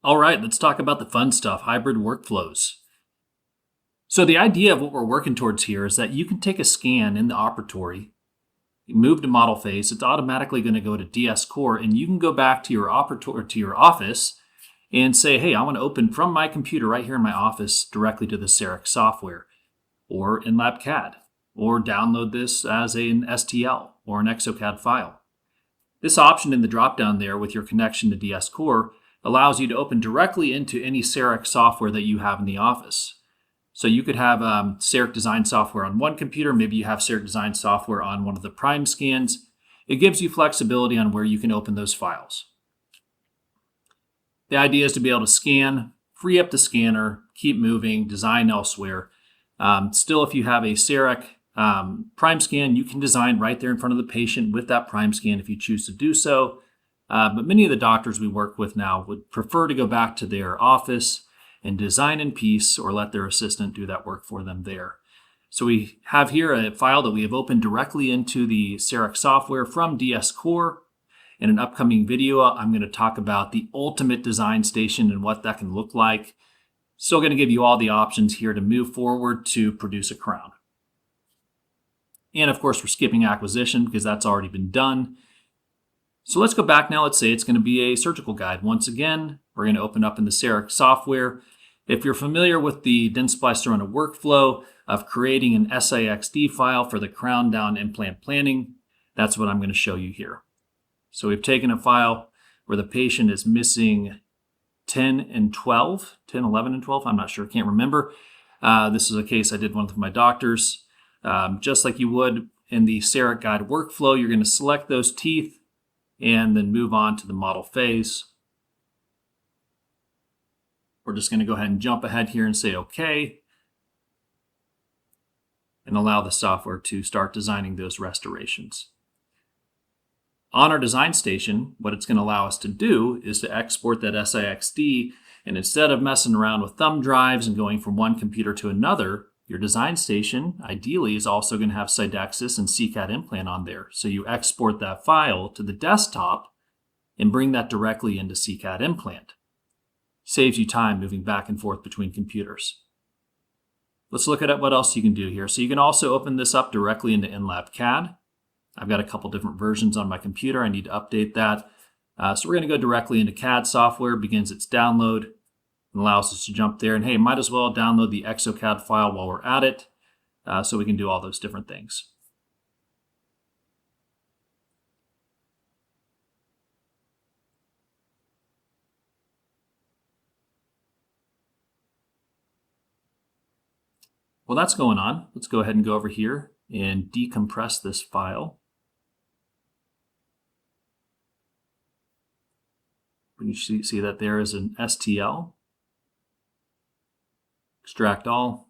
All right, let's talk about the fun stuff, hybrid workflows. So the idea of what we're working towards here is that you can take a scan in the operatory, move to model face, it's automatically going to go to DS Core, and you can go back to your office and say, hey, I want to open from my computer right here in my office directly to the CEREC software or in LabCAD, or download this as an STL or an ExoCAD file. This option in the dropdown there with your connection to DS Core allows you to open directly into any CEREC software that you have in the office. So you could have CEREC design software on one computer, maybe you have CEREC design software on one of the prime scans. It gives you flexibility on where you can open those files. The idea is to be able to scan, free up the scanner, keep moving, design elsewhere. Still, if you have a CEREC prime scan, you can design right there in front of the patient with that prime scan if you choose to do so. But many of the doctors we work with now would prefer to go back to their office and design in peace or let their assistant do that work for them there. So we have here a file that we have opened directly into the CEREC software from DS Core. In an upcoming video, I'm going to talk about the ultimate design station and what that can look like. Still going to give you all the options here to move forward to produce a crown. And of course, we're skipping acquisition because that's already been done. So let's go back now. Let's say it's going to be a surgical guide. Once again, we're going to open up in the CEREC software. If you're familiar with the Dentsply Sirona workflow of creating an SIXD file for the crown down implant planning, that's what I'm going to show you here. So we've taken a file where the patient is missing 10 and 12, 10, 11, and 12. I'm not sure, can't remember. This is a case I did one with my doctors. Just like you would in the CEREC guide workflow, you're going to select those teeth and then move on to the model phase. We're just going to go ahead and jump ahead here and say OK, and allow the software to start designing those restorations. On our design station, what it's going to allow us to do is to export that SIXD, and instead of messing around with thumb drives and going from one computer to another, your design station ideally is also going to have Sidexis and CCAD implant on there. So you export that file to the desktop and bring that directly into CCAD implant. Saves you time moving back and forth between computers. Let's look at what else you can do here. So you can also open this up directly into LabCAD. I've got a couple different versions on my computer. I need to update that. So we're going to go directly into CAD software, begins its download, and allows us to jump there. And hey, might as well download the ExoCAD file while we're at it, so we can do all those different things. While that's going on, let's go ahead and go over here and decompress this file. You see that there is an STL. Extract all.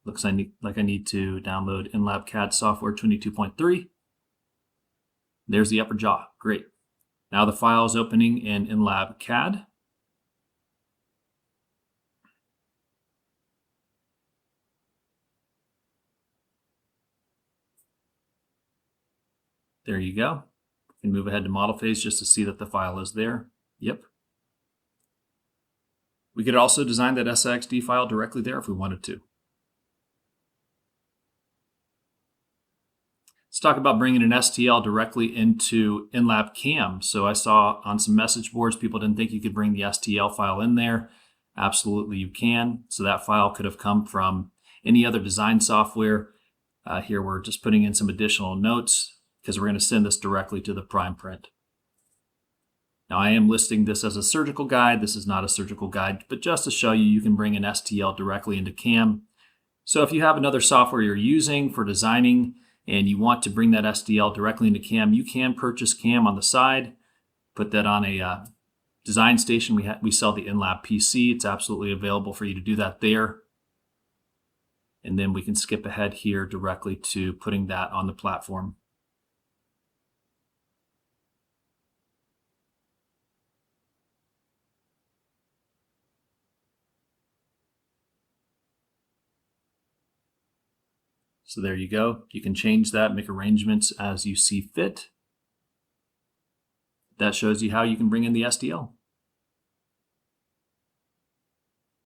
Looks like I need to download LabCAD software 22.3. There's the upper jaw. Great. Now the file is opening in LabCAD. There you go. You can move ahead to model phase just to see that the file is there. Yep. We could also design that SIXD file directly there if we wanted to. Let's talk about bringing an STL directly into InLab CAM. So I saw on some message boards, people didn't think you could bring the STL file in there. Absolutely you can. So that file could have come from any other design software. Here we're just putting in some additional notes because we're going to send this directly to the prime print. Now I am listing this as a surgical guide. This is not a surgical guide, but just to show you, you can bring an STL directly into CAM. So if you have another software you're using for designing and you want to bring that STL directly into CAM, you can purchase CAM on the side, put that on a design station. We sell the InLab PC. It's absolutely available for you to do that there. And then we can skip ahead here directly to putting that on the platform. So there you go. You can change that, make arrangements as you see fit. that shows you how you can bring in the SDL.